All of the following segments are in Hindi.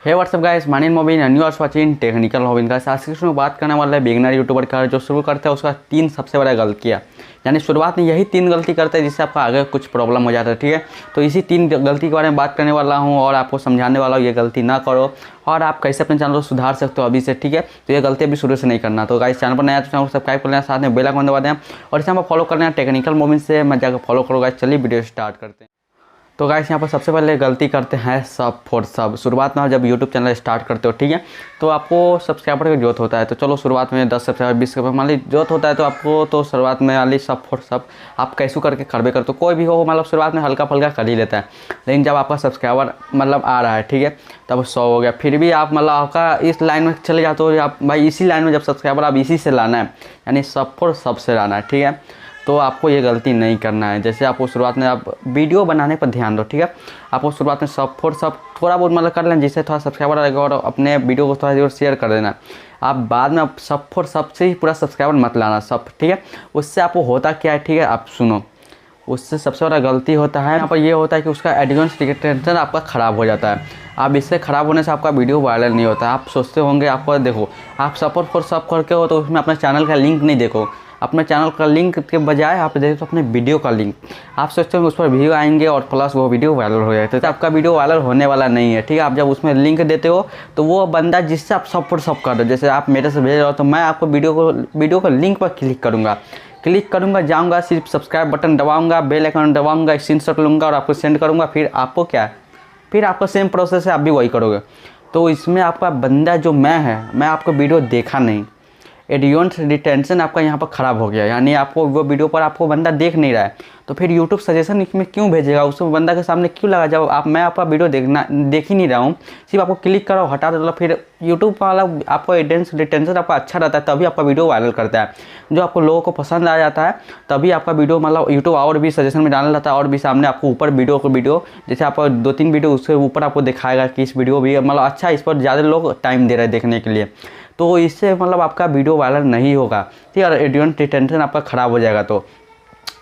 Hey what's up guys, my name Mobin and you are watching Technical Mobin. Guys आज के में बात करने वाला है बिगिनर यूट्यूबर का जो शुरू करता है उसका 3 सबसे बड़ा गलतियाँ, यानी शुरुआत में यही 3 गलती करते हैं जिससे आपका आगे कुछ प्रॉब्लम हो जाता है। ठीक है, तो इसी 3 गलती के बारे में बात करने वाला हूँ और आपको समझाने वाला हूँ ये गलती ना करो और आप कैसे अपने चैनल को सुधार सकते हो अभी से। ठीक है, तो ये गलती अभी शुरू से नहीं करना। तो गाइस चैनल पर नया तो चैनल को सब्सक्राइब कर लेना, साथ में बेल आइकन दबा दें और इसे हम फॉलो कर लेना टेक्निकल मोबिन से। मैं जाकर फॉलो करो गाइस। चलिए वीडियो स्टार्ट करते हैं। तो गाइस यहाँ पर सबसे पहले गलती करते हैं sub4sub। शुरुआत में जब YouTube चैनल स्टार्ट करते हो, ठीक है, तो आपको सब्सक्राइबर की जरूरत होता है। तो चलो शुरुआत में 10 सब्सक्राइबर 20 सब्सक्राइबर मान लीजिए जरूरत होता है, तो आपको तो शुरुआत में मान लीजिए sub4sub आप कैसे करके करबे कर, तो कोई भी हो मतलब शुरुआत में हल्का फुल्का कर ही लेता है। लेकिन जब आपका सब्सक्राइबर मतलब आ रहा है, ठीक है, तब 100 हो गया, फिर भी आप मतलब आपका इस लाइन में चले जाते हो आप भाई, इसी लाइन में जब सब्सक्राइबर आप इसी से लाना है, यानी sub4sub से लाना है। ठीक है, तो आपको ये गलती नहीं करना है। जैसे आपको शुरुआत में आप वीडियो बनाने पर ध्यान दो, ठीक है, आपको शुरुआत में sub4sub थोड़ा बहुत मतलब कर लें जिससे थोड़ा सब्सक्राइबर आएगा और अपने वीडियो को थोड़ा जरूर शेयर कर देना। आप बाद में sub4sub से ही पूरा सब्सक्राइबर मत लाना सब, ठीक है। उससे आपको होता क्या है, ठीक है, आप सुनो, उससे सबसे बड़ा गलती होता है यहाँ पर ये होता है कि उसका एडिशंस टेंशन आपका ख़राब हो जाता है। अब इससे ख़राब होने से आपका वीडियो वायरल नहीं होता। आप सोचते होंगे, आपको देखो आप sub4sub करके हो तो उसमें अपने चैनल का लिंक नहीं देखो, अपने चैनल का लिंक के बजाय आप देखो अपने वीडियो का लिंक। आप सोचते हो उस पर व्यू आएंगे और प्लस वो वीडियो वायरल हो जाए, तो आपका वीडियो वायरल होने वाला नहीं है। ठीक है, आप जब उसमें लिंक देते हो तो वो बंदा जिससे आप sub4sub कर रहे हो, जैसे आप मेरे से भेज रहे हो तो मैं आपको वीडियो को लिंक पर क्लिक करूँगा, जाऊँगा, सिर्फ सब्सक्राइब बटन दबाऊँगा, बेल आइकन दबाऊँगा, स्क्रीनशॉट लूँगा और आपको सेंड करूँगा। फिर आपको क्या है, फिर आपका सेम प्रोसेस है, आप भी वही करोगे। तो इसमें आपका बंदा जो मैं आपको वीडियो देखा नहीं, एडियंस रिटेंशन आपका यहाँ पर ख़राब हो गया, यानी आपको वो वीडियो पर आपको बंदा देख नहीं रहा है, तो फिर YouTube सजेशन इसमें क्यों भेजेगा, उसको बंदा के सामने क्यों लगा जब मैं आपका वीडियो देख ही नहीं रहा हूँ, सिर्फ आपको क्लिक करो हटा दो, फिर YouTube वाला आपको एडियंस रिटेंशन आपका अच्छा रहता है, तभी आपका वीडियो वायरल करता है। जो आपको लोगों को पसंद आ जाता है तभी आपका वीडियो मतलब YouTube और भी सजेशन में डालना रहता है और भी सामने आपको ऊपर वीडियो जैसे आपको 2-3 वीडियो उसके ऊपर आपको दिखाएगा कि इस वीडियो भी मतलब अच्छा, इस पर ज़्यादा लोग टाइम दे रहे हैं देखने के लिए, तो इससे मतलब आपका वीडियो वायरल नहीं होगा। ठीक है, एडियंस रिटेंशन आपका ख़राब हो जाएगा। तो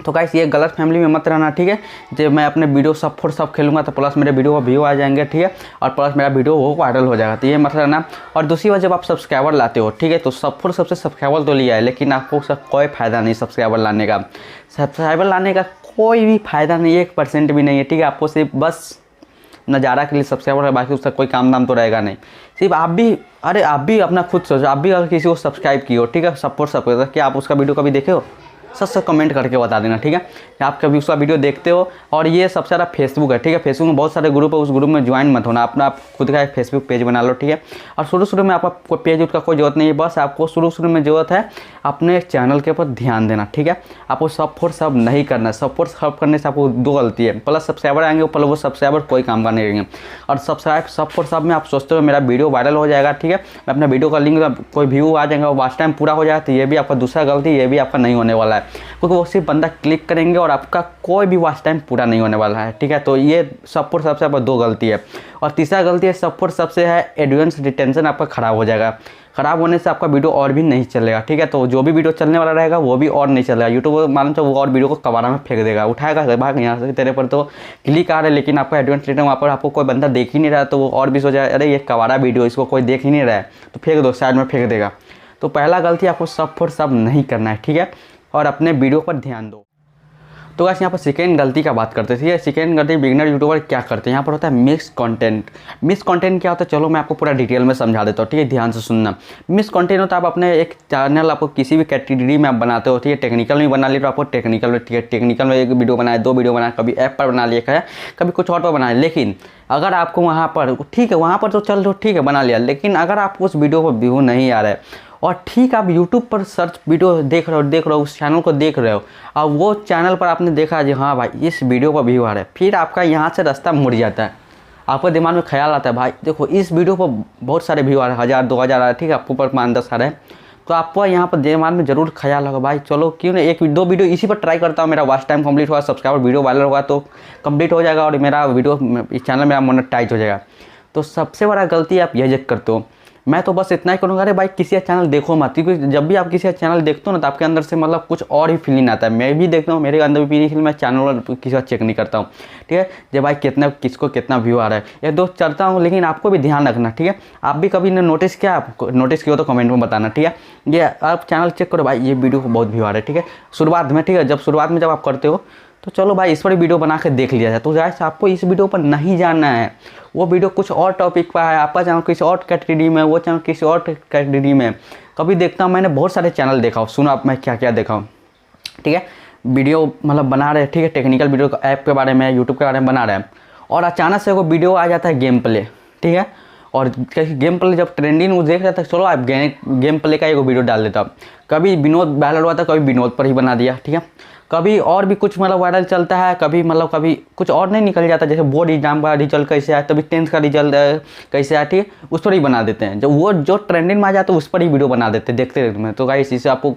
गाइस ये गलत फैमिली में मत रहना। ठीक है, जब मैं अपने वीडियो sub4sub खेलूँगा तो प्लस मेरे वीडियो का व्यू आ जाएंगे, ठीक है, और प्लस मेरा वीडियो वो वायरल हो जाएगा, तो ये मत रहना। और दूसरी बात, जब आप सब्सक्राइबर लाते हो, ठीक है, तो sub4sub से सब्सक्राइबर तो लिया है, लेकिन आपको उसका कोई फ़ायदा नहीं। सब्सक्राइबर लाने का कोई भी फ़ायदा नहीं, 1% भी नहीं है। ठीक है, आपको सिर्फ बस नज़ारा के लिए सब्सक्राइबर है, बाकी उसका कोई काम दाम तो रहेगा नहीं। सिर्फ आप भी अपना खुद सोचो, आप भी अगर किसी को सब्सक्राइब किए हो, ठीक है, sub4sub तो क्या आप उसका वीडियो कभी देखे हो? सच कमेंट करके बता देना, ठीक है, आप कभी उसका वीडियो देखते हो। और ये सबसे ज़्यादा फेसबुक है, ठीक है, फेसबुक में बहुत सारे ग्रुप है, उस ग्रुप में ज्वाइन मत होना, अपना आप खुद का एक फेसबुक पेज बना लो, ठीक है। और शुरू में आपका कोई पेज उसका कोई जरूरत नहीं है, बस आपको शुरू में जरूरत है अपने चैनल के ऊपर ध्यान देना। ठीक है, आपको sub4sub नहीं करना है। sub4sub करने से आपको 2 गलती है, प्लस सब्सक्राइबर आएंगे ऊपर, वो सब्सक्राइबर कोई काम का नहीं रहेंगे। और sub4sub में आप सोचते हो मेरा वीडियो वायरल हो जाएगा, ठीक है, मैं अपना वीडियो का लिंक कोई व्यू आ जाएगा, वॉच टाइम पूरा हो जाएगा, तो ये भी आपका दूसरा गलती, ये भी आपका नहीं होने वाला है, क्योंकि वो सिर्फ बंदा क्लिक करेंगे और आपका कोई भी वॉच टाइम पूरा नहीं होने वाला है। ठीक है, तो ये sub4sub से आपका 2 गलती है। और तीसरा गलती है sub4sub से है एडियंस रिटेंशन आपका ख़राब हो जाएगा। ख़राब होने से आपका वीडियो और भी नहीं चलेगा। ठीक है, तो जो भी वीडियो चलने वाला रहेगा वो भी और नहीं चलेगा। यूट्यूब मालूम तो वो और वीडियो को कबाड़ा में फेंक देगा, उठाएगा भाग यहाँ से, तेरे पर तो क्लिक आ रहा है लेकिन आपका एडियंस रिटेंशन वहाँ पर आपको कोई बंदा देख ही नहीं रहा, तो वो और भी सोचा अरे ये कबाड़ा वीडियो, इसको कोई देख ही नहीं रहा है, तो फेंक दो, साइड में फेंक देगा। तो पहला गलती आपको sub4sub नहीं करना है, ठीक है, और अपने वीडियो पर ध्यान दो। तो गाइस यहाँ पर सेकेंड गलती का बात करते थे। सेकेंड गलती बिगिनर यूट्यूबर क्या करते हैं, यहाँ पर होता है मिक्स कंटेंट। मिक्स कंटेंट क्या होता है, चलो मैं आपको पूरा डिटेल में समझा देता हूँ, ठीक है, ध्यान से सुनना। मिक्स कंटेंट होता है, आप अपने एक चैनल आपको किसी भी कैटेगरी में आप बनाते हो, ठीक है, टेक्निकल में बना लिया तो आपको टेक्निकल में, ठीक है, टेक्निकल में 1 वीडियो बनाए, 2 वीडियो बनाए, कभी ऐप पर बना लिया, कभी कुछ और पर बनाए। लेकिन अगर आपको वहाँ पर, ठीक है, वहाँ पर तो चल रहे हो, ठीक है, बना लिया, लेकिन अगर आपको उस वीडियो पर व्यू नहीं आ रहा है और ठीक आप YouTube पर सर्च वीडियो देख रहे हो, उस चैनल को देख रहे हो, और वो चैनल पर आपने देखा जी हाँ भाई इस वीडियो पर व्यू आ रहा है, फिर आपका यहाँ से रास्ता मुड़ जाता है। आपको दिमाग में ख्याल आता है भाई देखो इस वीडियो पर बहुत सारे व्यू आ रहे हैं, 1000-2000 आ रहे हैं, ठीक है, आपको पर 5-10 आ रहे हैं, तो आपको यहाँ पर दिमाग में जरूर ख्याल होगा भाई चलो क्यों ना 1-2 वीडियो इसी पर ट्राई करता हूँ, मेरा वॉच टाइम कंप्लीट हुआ, सब्सक्राइबर वीडियो वायरल होगा तो कंप्लीट हो जाएगा और मेरा वीडियो इस चैनल मेरा मोनेटाइज हो जाएगा। तो सबसे बड़ा गलती आप यह करते हो, मैं तो बस इतना ही करूँगा, अरे भाई किसी का चैनल देखो मत, क्योंकि जब भी आप किसी का चैनल देखते हो ना तो आपके अंदर से मतलब कुछ और ही फीलिंग आता है। मैं भी देखता हूँ, मेरे अंदर भी फीलिंग, मैं चैनल किसी का चेक नहीं करता हूँ, ठीक है। जब भाई कितना किसको कितना व्यू आ रहा है ये दोस्त चलता हूँ, लेकिन आपको भी ध्यान रखना, ठीक है। आप भी कभी ने नोटिस किया, आप नोटिस किया तो कमेंट में बताना, ठीक है। ये आप चैनल चेक करो भाई, ये वीडियो को बहुत व्यू आ रहा है, ठीक है, शुरुआत में, ठीक है। जब शुरुआत में जब आप करते हो तो चलो भाई इस पर वीडियो बना के देख लिया जाए। तो गाइस आपको इस वीडियो पर नहीं जानना है, वो वीडियो कुछ और टॉपिक पर है, आपका चैनल किसी और कैटेगरी में, वो चैनल किसी और कैटेगरी में। कभी देखता हूँ, मैंने बहुत सारे चैनल देखा हूँ, सुनो आप मैं क्या क्या देखा हूँ, ठीक है। वीडियो मतलब बना रहे, ठीक है, टेक्निकल वीडियो ऐप के बारे में, यूट्यूब के बारे में बना रहे हैं, और अचानक से वो वीडियो आ जाता है गेम प्ले, ठीक है। और गेम प्ले जब ट्रेंडिंग वो देख रहा था, चलो आप गेम प्ले का एक वीडियो डाल देता हूँ। कभी विनोद वायरल हुआ था, कभी विनोद पर ही बना दिया, ठीक है। कभी और भी कुछ मतलब वायरल चलता है, कभी मतलब कभी कुछ और नहीं निकल जाता, जैसे बोर्ड एग्जाम का रिजल्ट कैसे आया, तभी 10th का रिजल्ट कैसे आया, ठीक है, उस पर ही बना देते हैं। जब वो जो ट्रेंडिंग में आ जाता है उस पर ही वीडियो बना देते हैं, देखते रहते हैं। तो गाइस इससे आपको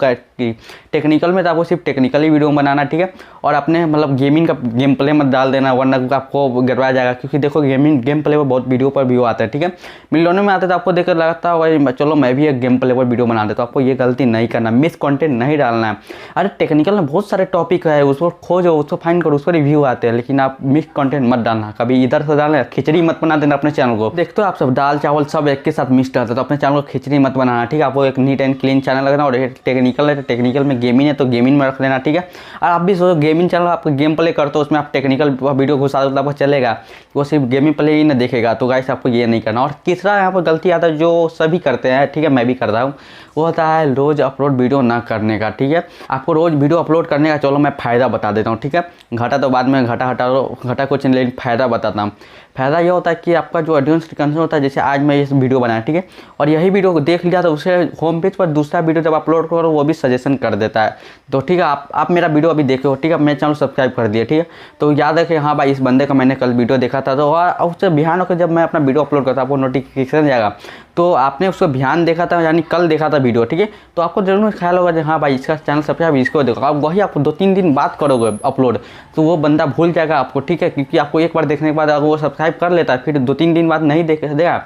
टेक्निकल में तो आपको सिर्फ टेक्निकली वीडियो बनाना, ठीक है। और अपने मतलब गेमिंग का गेम प्ले मत डाल देना, वरना आपको गड़बड़ा जाएगा, क्योंकि देखो गेम प्ले में बहुत वीडियो पर व्यू आता है, ठीक है। मिलियनों में आते तो आपको देखकर लगता है भाई चलो मैं भी एक गेम प्ले पर वीडियो बना देता हूँ। आपको ये गलती नहीं करना, मिस कंटेंट नहीं डालना है। अरे टेक्निकल में बहुत सारे टॉपिक है, उसको खोजो, उसको फाइंड करो, उस पर रिव्यू आते हैं, लेकिन आप मिक्स कंटेंट मत डालना, कभी इधर से डालना, खिचड़ी मत बना देना अपने चैनल को। देखते हो आप सब दाल चावल सब एक के साथ मिक्स रहता है, तो अपने चैनल को खिचड़ी मत बनाना, ठीक है। आपको एक नीट एंड क्लीन चैनल रखना, और टेक्निकल है तो टेक्निकल में, गेमिंग है तो गेमिंग में रख लेना, ठीक है। और आप भी सोचो गेमिंग चैनल आप गेम प्ले करते हो, उसमें आप टेक्निकल वीडियो घुसा दो, आपको चलेगा, वो सिर्फ गेमिंग प्ले ही ना देखेगा। तो गाइस आपको ये नहीं करना। और तीसरा यहाँ पर गलती आता है जो सभी करते हैं, ठीक है, मैं भी करता हूँ, वो होता है रोज़ अपलोड वीडियो ना करने का, ठीक है। आपको रोज़ वीडियो अपलोड करने का, चलो मैं फ़ायदा बता देता हूँ, ठीक है। घाटा तो बाद में, घाटा कुछ नहीं, लेकिन फ़ायदा बताता हूँ। फ़ायदा ये होता है कि आपका जो ऑडियंस रिटेंशन होता है, जैसे आज मैं ये वीडियो बनाया, ठीक है, और यही वीडियो को देख लिया तो उसे होम पेज पर दूसरा वीडियो जब अपलोड करो वो भी सजेशन कर देता है। तो ठीक है, आप मेरा वीडियो अभी देखे हो, ठीक है, मेरे चैनल सब्सक्राइब कर दिए, ठीक है। तो याद है कि हाँ भाई इस बंदे का मैंने कल वीडियो देखा था, तो और उससे ध्यान होकर जब मैं अपना वीडियो अपलोड करता आपको नोटिफिकेशन जाएगा, तो आपने उसको ध्यान देखा था, यानी कल देखा था वीडियो, ठीक है। तो आपको जरूर ख्याल होगा कि हाँ भाई इसका चैनल सब्सक्राइब, इसको देखो। आप वही आप 2-3 दिन बाद करोगे अपलोड, तो वो बंदा भूल जाएगा आपको, ठीक है, क्योंकि आपको एक बार देखने के बाद अगर वो सब्सक्राइब कर लेता है, फिर 2-3 दिन बाद नहीं देगा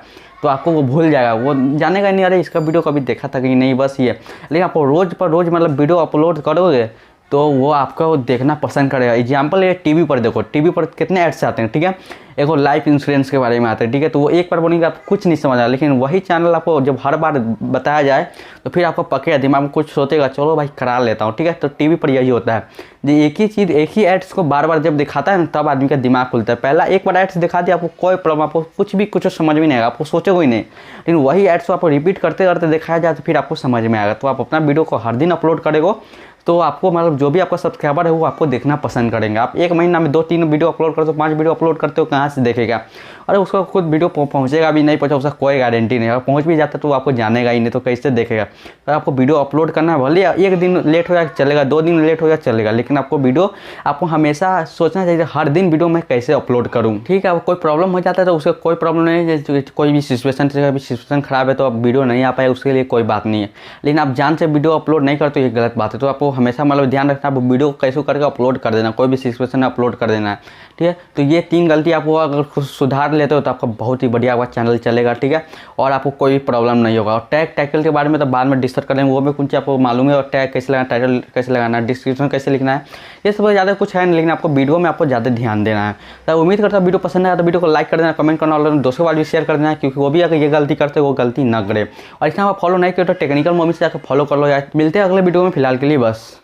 तो आपको वो भूल जाएगा, वो जानेगा नहीं अरे इसका वीडियो कभी देखा था कि नहीं, बस ये। लेकिन आप रोज़ पर रोज़ मतलब वीडियो अपलोड करोगे तो वो आपको देखना पसंद करेगा। एग्जाम्पल ये टीवी पर देखो, टीवी पर कितने एड्स आते हैं, ठीक है। एक वो लाइफ इंश्योरेंस के बारे में आते हैं, ठीक है, तो वो एक बार बोलेंगे आपको कुछ नहीं समझ आया, लेकिन वही चैनल आपको जब हर बार बताया जाए तो फिर आपको पकेगा, दिमाग में कुछ सोचेगा, चलो भाई करा लेता हूँ, ठीक है। तो टीवी पर यही होता है, जो एक ही चीज़ एक ही एड्स को बार बार जब दिखाता है ना तब आदमी का दिमाग खुलता है। पहला एक बार एड्स दिखा दिया आपको कोई प्रॉब्लम, आपको कुछ समझ में नहीं आएगा, आपको सोचोगे ही नहीं, लेकिन वही एड्स को आपको रिपीट करते करते दिखाया जाए तो फिर आपको समझ में आएगा। तो आप अपना वीडियो को हर दिन अपलोड करेंगे तो आपको मतलब जो भी आपका सब्सक्राइबर है वो आपको देखना पसंद करेंगे। आप एक महीना में 2-3 वीडियो अपलोड करते हो, 5 वीडियो अपलोड करते हो, कहाँ से देखेगा? अरे उसका खुद वीडियो पहुँचेगा भी नहीं पहुँचा, उसका कोई गारंटी नहीं है। अगर पहुँच भी जाता तो आपको जानेगा ही नहीं, तो कैसे देखेगा? तो आपको वीडियो अपलोड करना है, भले एक दिन लेट हो जाए चलेगा, 2 दिन लेट हो जाए चलेगा, लेकिन आपको हमेशा सोचना चाहिए हर दिन वीडियो मैं कैसे अपलोड करूँ, ठीक है। अब कोई प्रॉब्लम हो जाता है तो उसका कोई प्रॉब्लम नहीं है, कोई भी सिचुएशन ख़राब है तो अब वीडियो नहीं आ पाए उसके लिए कोई बात नहीं है, लेकिन आप जान से वीडियो अपलोड नहीं करते ये गलत बात है। तो आपको हमेशा मतलब ध्यान रखना, आप वीडियो कैसे करके अपलोड कर देना, कोई भी सिचुएशन में अपलोड कर देना है, ठीक है। तो ये 3 गलती आपको अगर खुद सुधार लेते हो तो आपका बहुत ही बढ़िया आपका चैनल चलेगा, ठीक है, और आपको कोई प्रॉब्लम नहीं होगा। और टाइटल के बारे में तो बाद में डिस्कस करेंगे, वो भी कुछ आपको मालूम है, और टैग कैसे लगाना, टाइटल कैसे लगाना, डिस्क्रिप्शन कैसे लिखना है, ये सब ज़्यादा कुछ है नहीं, लेकिन आपको वीडियो में आपको ज़्यादा ध्यान देना है। तो उम्मीद करता हूँ वीडियो पसंद आया तो वीडियो को लाइक कर देना, कमेंट करना, और दोस्तों के बाद भी शेयर कर देना, क्योंकि वो भी अगर ये गलती करते वो गलती ना करे। और इसमें आप फॉलो नहीं किया तो टेक्निकल मोबिन से जाकर फॉलो कर लो यार। मिलते हैं अगले वीडियो में, फिलहाल के लिए बस।